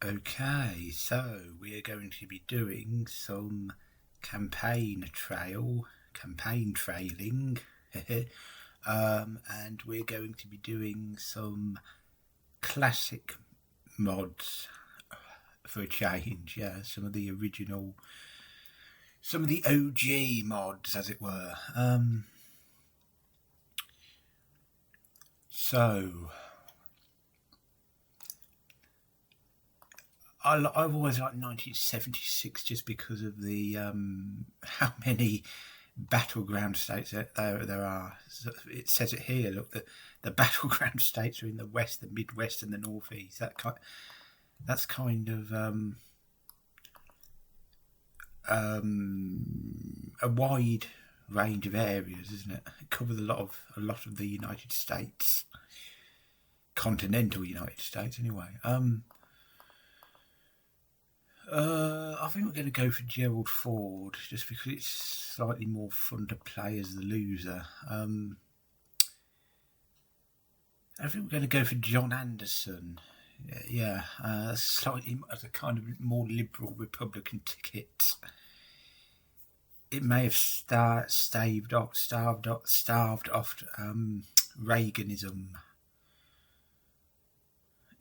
Okay, so we are going to be doing some campaign trailing, and we're going to be doing some classic mods for a change. Yeah, some of the OG mods, as it were. So I've always liked 1976 just because of the how many battleground states there are. So it says it here. Look, the battleground states are in the west, the Midwest, and the Northeast. That's kind of a wide range of areas, isn't it? It covers a lot of the United States, continental United States, anyway. I think we're going to go for Gerald Ford just because it's slightly more fun to play as the loser. I think we're going to go for John Anderson. Yeah, slightly as a kind of more liberal Republican ticket. It may have starved off Reaganism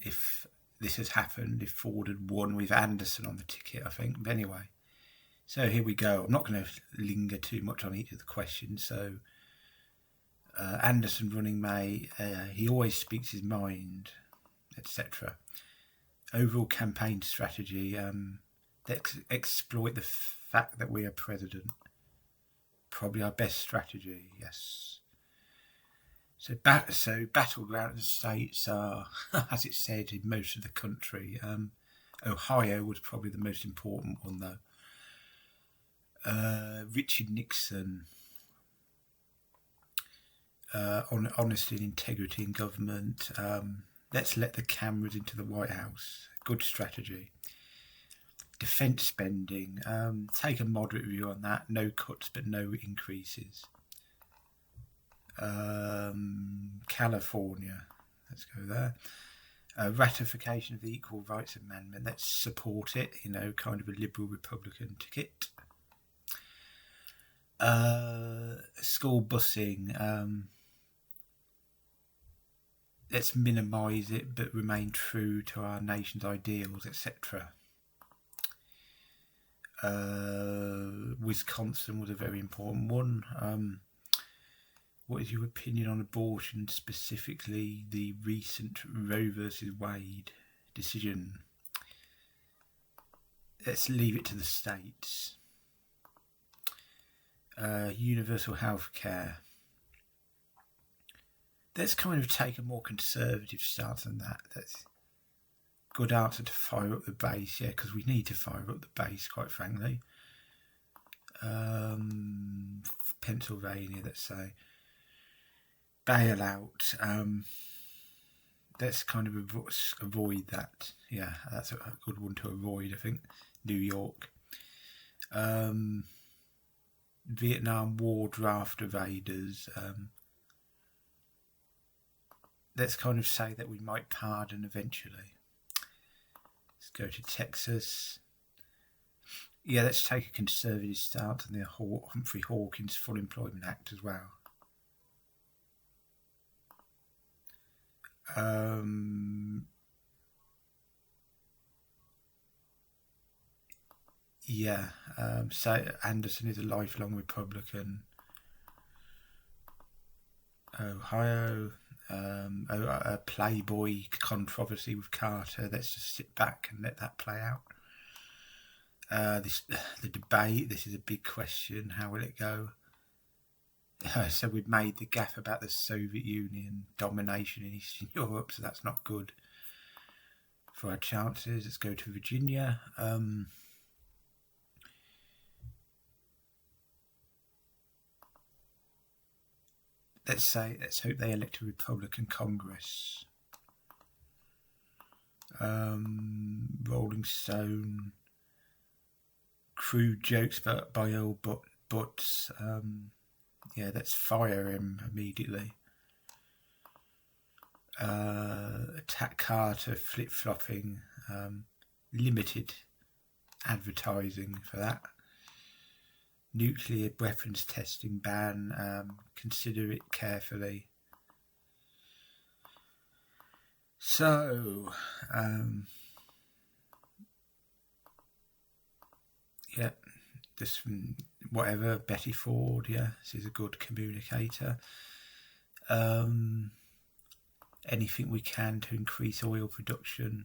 if this had happened, if Ford had won with Anderson on the ticket, I think. But anyway, so here we go. I'm not going to linger too much on each of the questions. So Anderson running May, he always speaks his mind, etc. Overall campaign strategy, exploit the fact that we are president. Probably our best strategy, yes. So battleground states are, as it said, in most of the country. Ohio was probably the most important one, though. Richard Nixon, honesty and integrity in government. Let's let the cameras into the White House. Good strategy. Defence spending. Take a moderate view on that. No cuts, but no increases. California, let's go there. Ratification of the Equal Rights Amendment, let's support it, kind of a liberal Republican ticket. School busing, let's minimise it but remain true to our nation's ideals, etc. Wisconsin was a very important one. What is your opinion on abortion, specifically the recent Roe versus Wade decision? Let's leave it to the states. Universal health care. Let's kind of take a more conservative stance on that. That's a good answer to fire up the base, yeah, because we need to fire up the base, quite frankly. Pennsylvania, let's say. Bailout, let's kind of avoid that. Yeah, that's a good one to avoid, I think. New York. Vietnam War draft evaders. Let's kind of say that we might pardon eventually. Let's go to Texas. Yeah, let's take a conservative stance on the Humphrey Hawkins Full Employment Act as well. So Anderson is a lifelong Republican. Ohio, a Playboy controversy with Carter. Let's just sit back and let that play out. The debate. This is a big question. How will it go? So we've made the gaffe about the Soviet Union domination in Eastern Europe, so that's not good for our chances. Let's go to Virginia. Let's hope they elect a Republican Congress. Rolling Stone. Crude jokes by Earl Butts. Yeah, let's fire him immediately. Attack Carter, flip-flopping. limited advertising for that. Nuclear weapons testing ban, consider it carefully. So, yeah, just whatever, Betty Ford, yeah, she's a good communicator. Anything we can to increase oil production,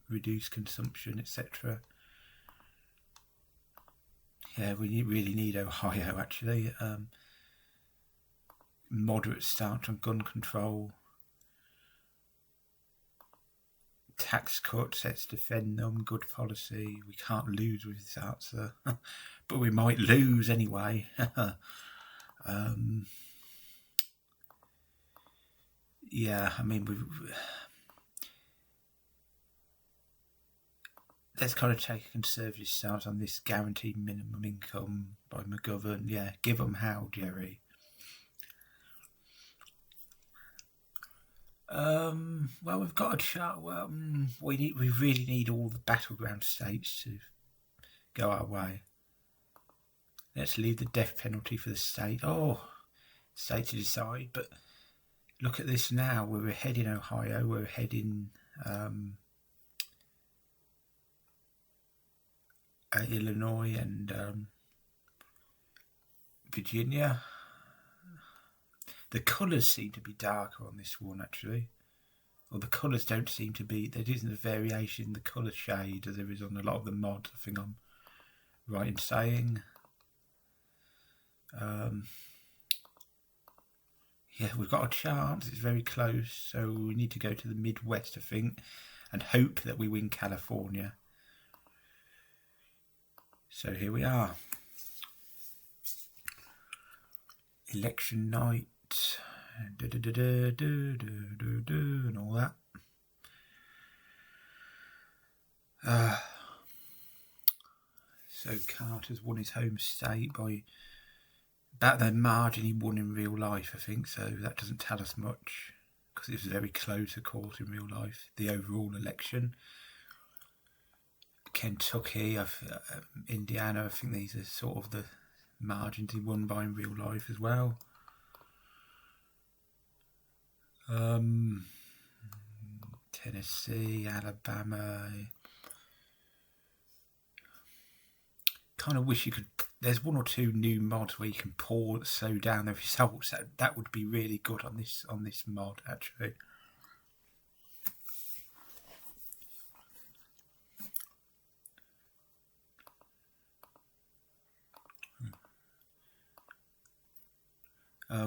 reduce consumption, etc. Yeah, we really need Ohio, actually. Moderate stance on gun control. Tax cuts, let's defend them, good policy. We can't lose with this answer, but we might lose anyway. Yeah, I mean, let's kind of take a conservative stance on this guaranteed minimum income by McGovern. Yeah, give them how, Jerry. Well, we've got a chart. Well, we really need all the battleground states to go our way. Let's leave the death penalty for the state. State to decide. But look at this now. We're ahead in Ohio. We're ahead in Illinois and Virginia. The colours seem to be darker on this one, actually. Or the colours don't seem to be... There isn't a variation in the colour shade as there is on a lot of the mods. I think I'm right in saying. Yeah, we've got a chance. It's very close. So we need to go to the Midwest, I think, and hope that we win California. So here we are. Election night. And all that. So Carter's won his home state by about the margin he won in real life, I think. So that doesn't tell us much because it was very close, of course, in real life, the overall election. Kentucky, Indiana, I think these are sort of the margins he won by in real life as well. Tennessee, Alabama. Kind of wish you could. There's one or two new mods where you can slow down the results. That would be really good on this mod, actually.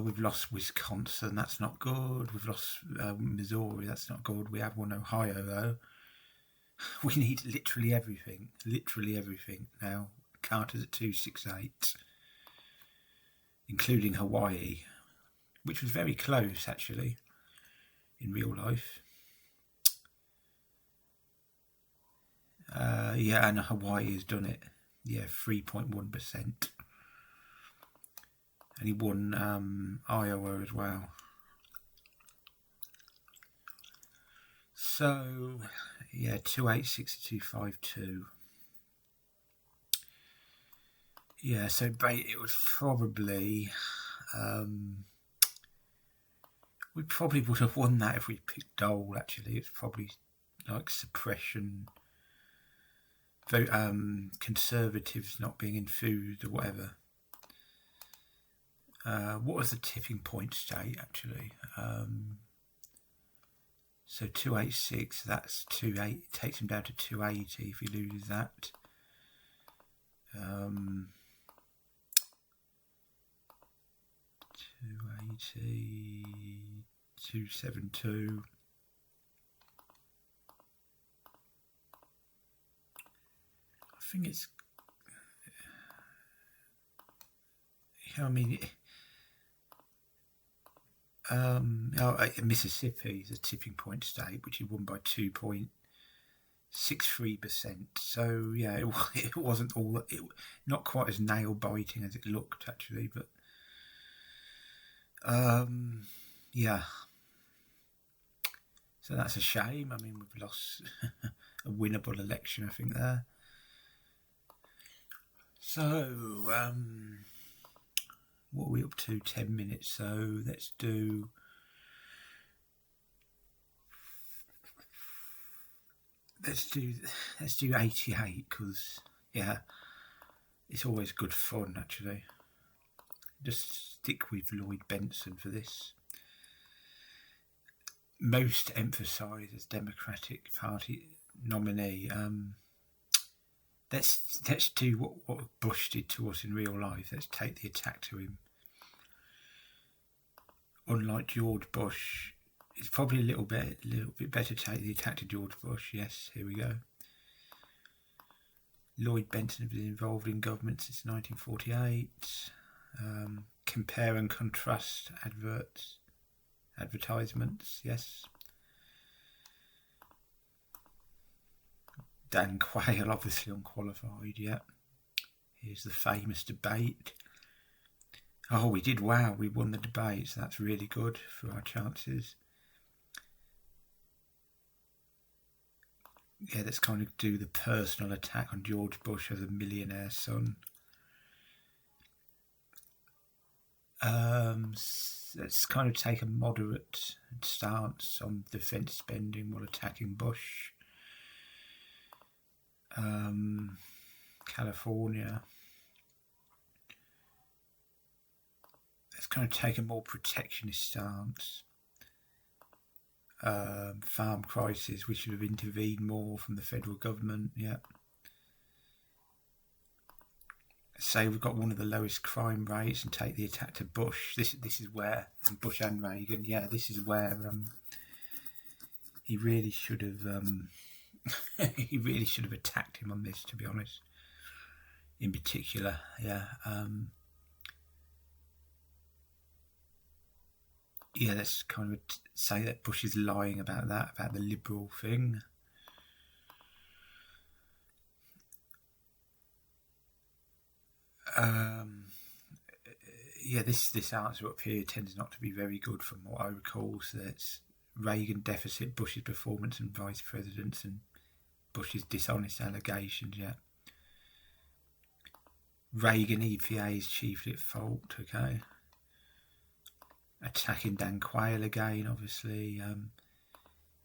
We've lost Wisconsin, that's not good. We've lost Missouri, that's not good. We have won Ohio, though. We need literally everything now. Carter's at 268, including Hawaii, which was very close, actually, in real life. Yeah, and Hawaii has done it. Yeah, 3.1%. And he won Iowa as well. So, yeah, 286-252. Yeah, so it was probably... we probably would have won that if we picked Dole, actually. It's probably like suppression, conservatives not being enthused or whatever. What was the tipping point state, actually? So 286, that's 28, takes him down to 280 if he loses that. 280, 272. I think it's... I mean... Mississippi is a tipping point state, which he won by 2.63%. So yeah, it wasn't all not quite as nail biting as it looked, actually, but yeah. So that's a shame. I mean, we've lost a winnable election, I think, there. So, what are we up to? 10 minutes. So let's do 88, because it's always good fun, actually. Just stick with Lloyd Bentsen for this. Most emphasised as Democratic Party nominee. Let's do what Bush did to us in real life. Let's take the attack to him. Unlike George Bush, it's probably a little bit better to take the attack to George Bush. Yes, here we go. Lloyd Bentsen has been involved in government since 1948. Compare and contrast advertisements, yes. Dan Quayle, obviously unqualified, yeah. Here's the famous debate. Oh, we did wow, we won the debate, so that's really good for our chances. Yeah, let's kind of do the personal attack on George Bush as a millionaire son. Let's kind of take a moderate stance on defence spending while attacking Bush. California. Let's kind of take a more protectionist stance. Farm crisis, we should have intervened more from the federal government, yeah. Say we've got one of the lowest crime rates and take the attack to Bush. This is where, and Bush and Reagan, yeah, this is where he really should have attacked him on this, to be honest. In particular, yeah. Yeah, let's kind of say that Bush is lying about that, about the liberal thing. Yeah, this answer up here tends not to be very good from what I recall. So that's Reagan deficit, Bush's performance and vice presidents, and Bush's dishonest allegations, yeah. Reagan EPA is chiefly at fault, okay. Attacking Dan Quayle again, obviously.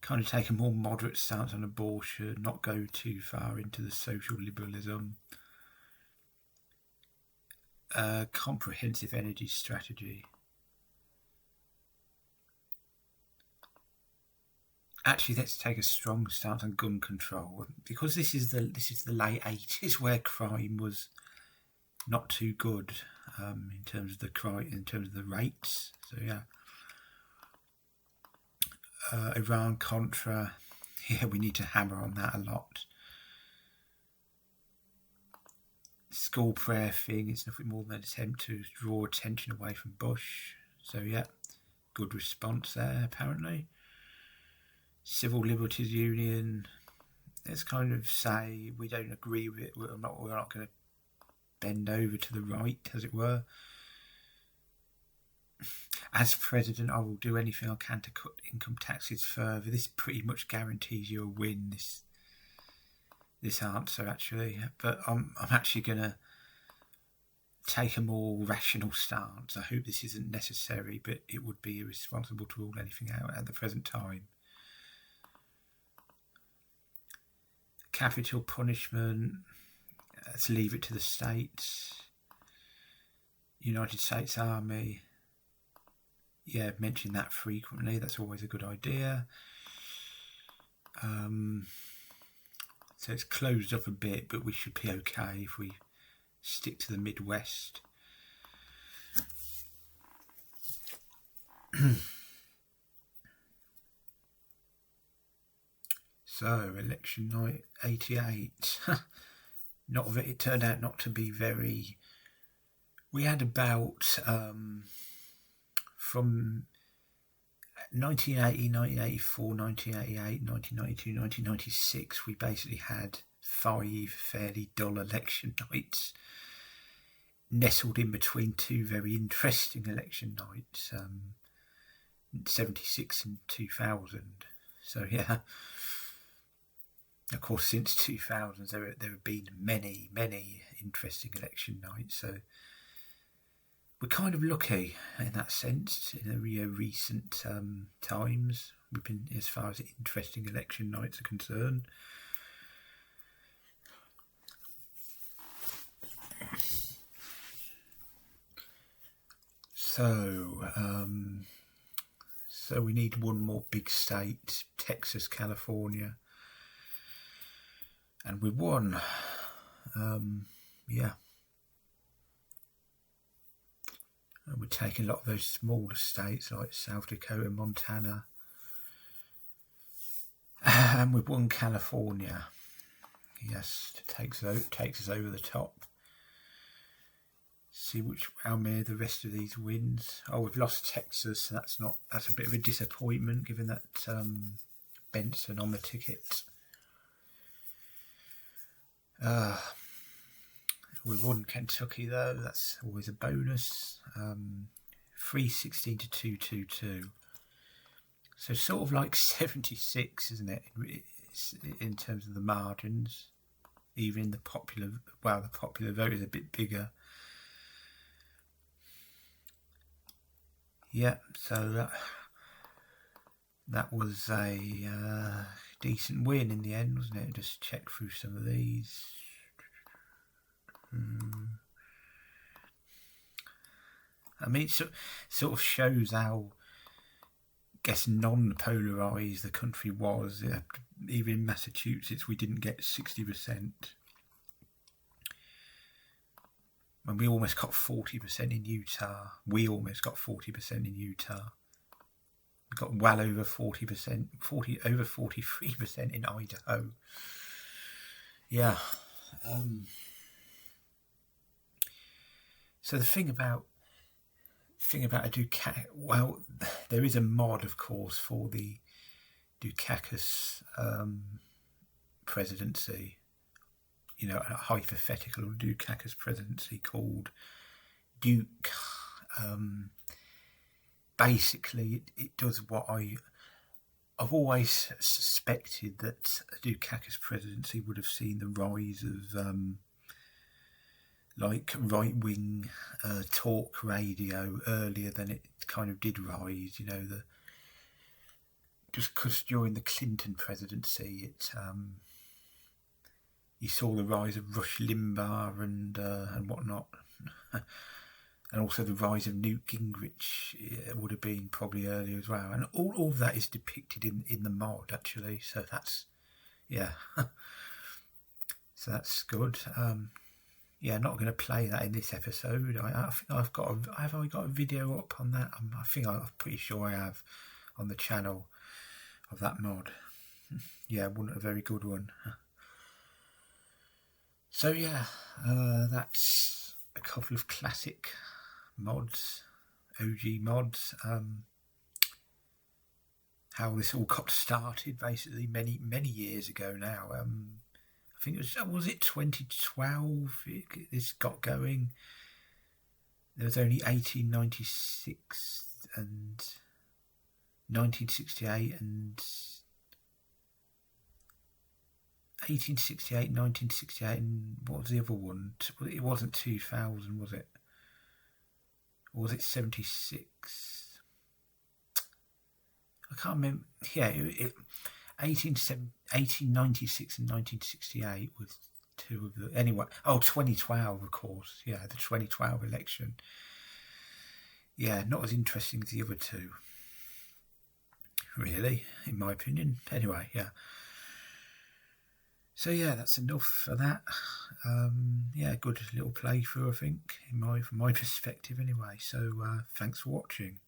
Kind of take a more moderate stance on abortion, not go too far into the social liberalism. Comprehensive energy strategy. Actually, let's take a strong stance on gun control, because this is the late 80s where crime was not too good in terms of the rates. So yeah, Iran Contra. Yeah, we need to hammer on that a lot. School prayer thing, it's nothing more than an attempt to draw attention away from Bush. So yeah, good response there apparently. Civil Liberties Union, let's kind of say we don't agree with it. We're not going to bend over to the right, as it were. As president, I will do anything I can to cut income taxes further. This pretty much guarantees you a win, this answer, actually. But I'm actually going to take a more rational stance. I hope this isn't necessary, but it would be irresponsible to rule anything out at the present time. Capital punishment, let's leave it to the states. United States Army, yeah, mention that frequently, that's always a good idea. So it's closed up a bit, but we should be okay if we stick to the Midwest. So, election night 88. It turned out not to be very. We had about from 1980, 1984, 1988, 1992, 1996, we basically had 5 fairly dull election nights, nestled in between 2 very interesting election nights, 76 and 2000. So yeah, of course, since 2000, there have been many interesting election nights. So we're kind of lucky in that sense. In the recent times, we've been, as far as interesting election nights are concerned. So we need one more big state, Texas, California, and we won. Yeah. And we're taking a lot of those smaller states like South Dakota, Montana, and we've won California. Yes, takes us over the top. See how many of the rest of these wins. Oh, we've lost Texas, so that's a bit of a disappointment given that Benson on the ticket. We won Kentucky though, that's always a bonus. 316 to 222. So sort of like 76, isn't it? In terms of the margins. Even the popular vote is a bit bigger. Yeah, so that was a decent win in the end, wasn't it? Just check through some of these. I mean, it sort of shows how, I guess, non-polarised the country was. Even in Massachusetts, we didn't get 60%. And we almost got 40% in Utah. We got well over 40%, over 43% in Idaho. Yeah. So the thing about a Dukakis, well, there is a mod, of course, for the Dukakis presidency. You know, a hypothetical Dukakis presidency called Duke. Basically, it does what I've always suspected, that a Dukakis presidency would have seen the rise of like right-wing talk radio earlier than it kind of did rise. You know, just because during the Clinton presidency, you saw the rise of Rush Limbaugh and whatnot, and also the rise of Newt Gingrich would have been probably earlier as well. And all of that is depicted in the mod, actually. So that's, yeah. So that's good. Yeah, not going to play that in this episode. I think have I got a video up on that? I'm pretty sure I have on the channel of that mod. Yeah, wasn't a very good one. So yeah, that's a couple of classic mods, OG mods. How this all got started, basically many years ago now. I think was it 2012 this got going. There was only 1896 and 1968 and 1868, 1968, and what was the other one? It wasn't 2000, was it? Or was it 76? I can't remember. Yeah, 1896 and 1968 was two of the... Anyway, 2012, of course. Yeah, the 2012 election. Yeah, not as interesting as the other two, really, in my opinion. Anyway, yeah. So yeah, that's enough for that. Yeah, good little playthrough, I think, from my perspective anyway. So thanks for watching.